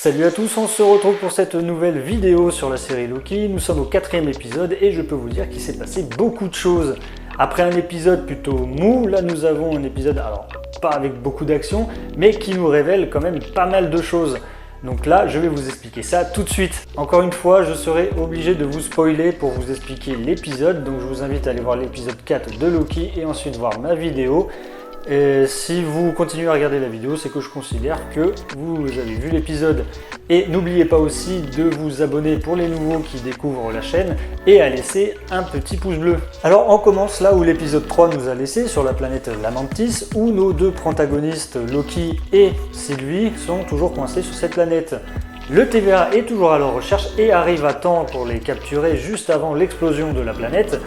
Salut à tous, on se retrouve pour cette nouvelle vidéo sur la série Loki. Nous sommes au 4e épisode et je peux vous dire qu'il s'est passé beaucoup de choses. Après un épisode plutôt mou, là nous avons un épisode, alors pas avec beaucoup d'action, mais qui nous révèle quand même pas mal de choses. Donc là, je vais vous expliquer ça tout de suite. Encore une fois, je serai obligé de vous spoiler pour vous expliquer l'épisode. Donc je vous invite à aller voir l'épisode 4 de Loki et ensuite voir ma vidéo. Et si vous continuez à regarder la vidéo, c'est que je considère que vous avez vu l'épisode. Et n'oubliez pas aussi de vous abonner pour les nouveaux qui découvrent la chaîne et à laisser un petit pouce bleu. Alors on commence là où l'épisode 3 nous a laissé, sur la planète Lamentis, où nos deux protagonistes, Loki et Sylvie, sont toujours coincés sur cette planète. Le TVA est toujours à leur recherche et arrive à temps pour les capturer juste avant l'explosion de la planète.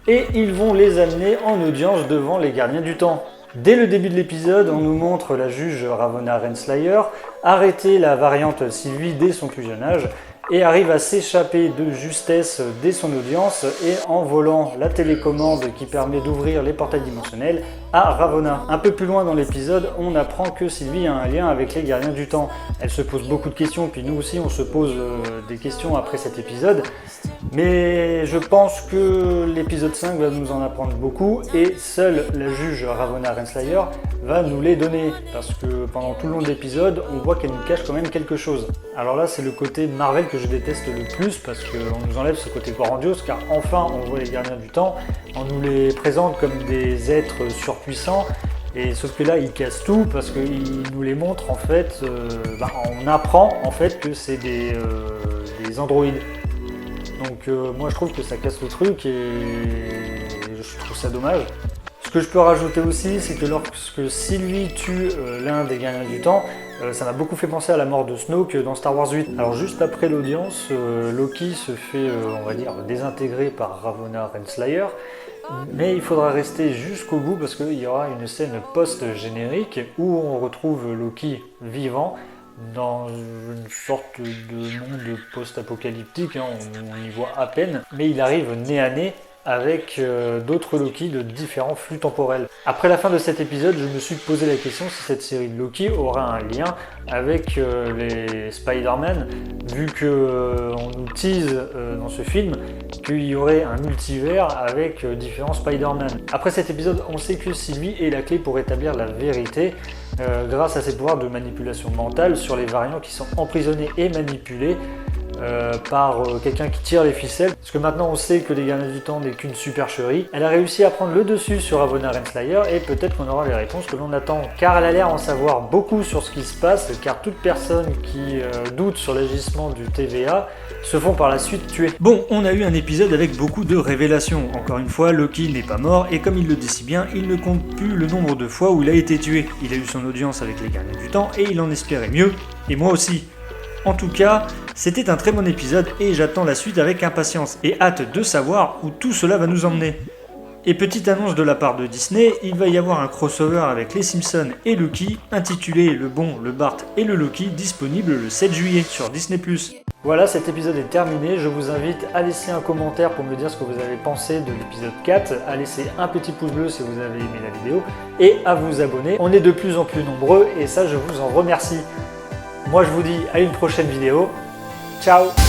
Et ils vont les amener en audience devant les gardiens du temps. Dès le début de l'épisode, on nous montre la juge Ravonna Renslayer arrêter la variante Sylvie dès son plus jeune âge et arrive à s'échapper de justesse dès son audience et en volant la télécommande qui permet d'ouvrir les portails dimensionnels à Ravonna. Un peu plus loin dans l'épisode, on apprend que Sylvie a un lien avec les gardiens du temps. Elle se pose beaucoup de questions, puis nous aussi on se pose des questions après cet épisode. Mais je pense que l'épisode 5 va nous en apprendre beaucoup et seule la juge Ravonna Renslayer va nous les donner. Parce que pendant tout le long de l'épisode, on voit qu'elle nous cache quand même quelque chose. Alors là, c'est le côté Marvel que je déteste le plus parce qu'on nous enlève ce côté grandiose car enfin on voit les gardiens du temps, on nous les présente comme des êtres surpuissants. Et sauf que là, ils cassent tout parce qu'ils nous les montrent en fait, on apprend en fait que c'est des androïdes. Donc moi je trouve que ça casse le truc et je trouve ça dommage. Ce que je peux rajouter aussi, c'est que lorsque Sylvie tue l'un des gardiens du temps, ça m'a beaucoup fait penser à la mort de Snoke dans Star Wars 8. Alors juste après l'audience, Loki se fait, on va dire, désintégrer par Ravonna Renslayer. Mais il faudra rester jusqu'au bout parce qu'il y aura une scène post-générique où on retrouve Loki vivant dans une sorte de monde post-apocalyptique, on y voit à peine, mais il arrive nez à nez avec d'autres Loki de différents flux temporels. Après la fin de cet épisode, je me suis posé la question si cette série de Loki aura un lien avec les Spider-Man, vu qu'on nous tease dans ce film qu'il y aurait un multivers avec différents Spider-Man. Après cet épisode, on sait que Sylvie est la clé pour établir la vérité grâce à ses pouvoirs de manipulation mentale sur les variants qui sont emprisonnés et manipulés par quelqu'un qui tire les ficelles. Parce que maintenant on sait que les gardiens du temps n'est qu'une supercherie. Elle a réussi à prendre le dessus sur Ravonna Renslayer et peut-être qu'on aura les réponses que l'on attend. Car elle a l'air en savoir beaucoup sur ce qui se passe, car toute personne qui doute sur l'agissement du TVA se font par la suite tuer. Bon, on a eu un épisode avec beaucoup de révélations. Encore une fois, Loki n'est pas mort et comme il le dit si bien, il ne compte plus le nombre de fois où il a été tué. Il a eu son audience avec les gardiens du temps et il en espérait mieux, et moi aussi. En tout cas, c'était un très bon épisode et j'attends la suite avec impatience et hâte de savoir où tout cela va nous emmener. Et petite annonce de la part de Disney, il va y avoir un crossover avec les Simpsons et Loki, intitulé Le Bon, le Bart et le Loki, disponible le 7 juillet sur Disney+. Voilà, cet épisode est terminé, je vous invite à laisser un commentaire pour me dire ce que vous avez pensé de l'épisode 4, à laisser un petit pouce bleu si vous avez aimé la vidéo, et à vous abonner. On est de plus en plus nombreux et ça je vous en remercie. Moi je vous dis à une prochaine vidéo. Ciao!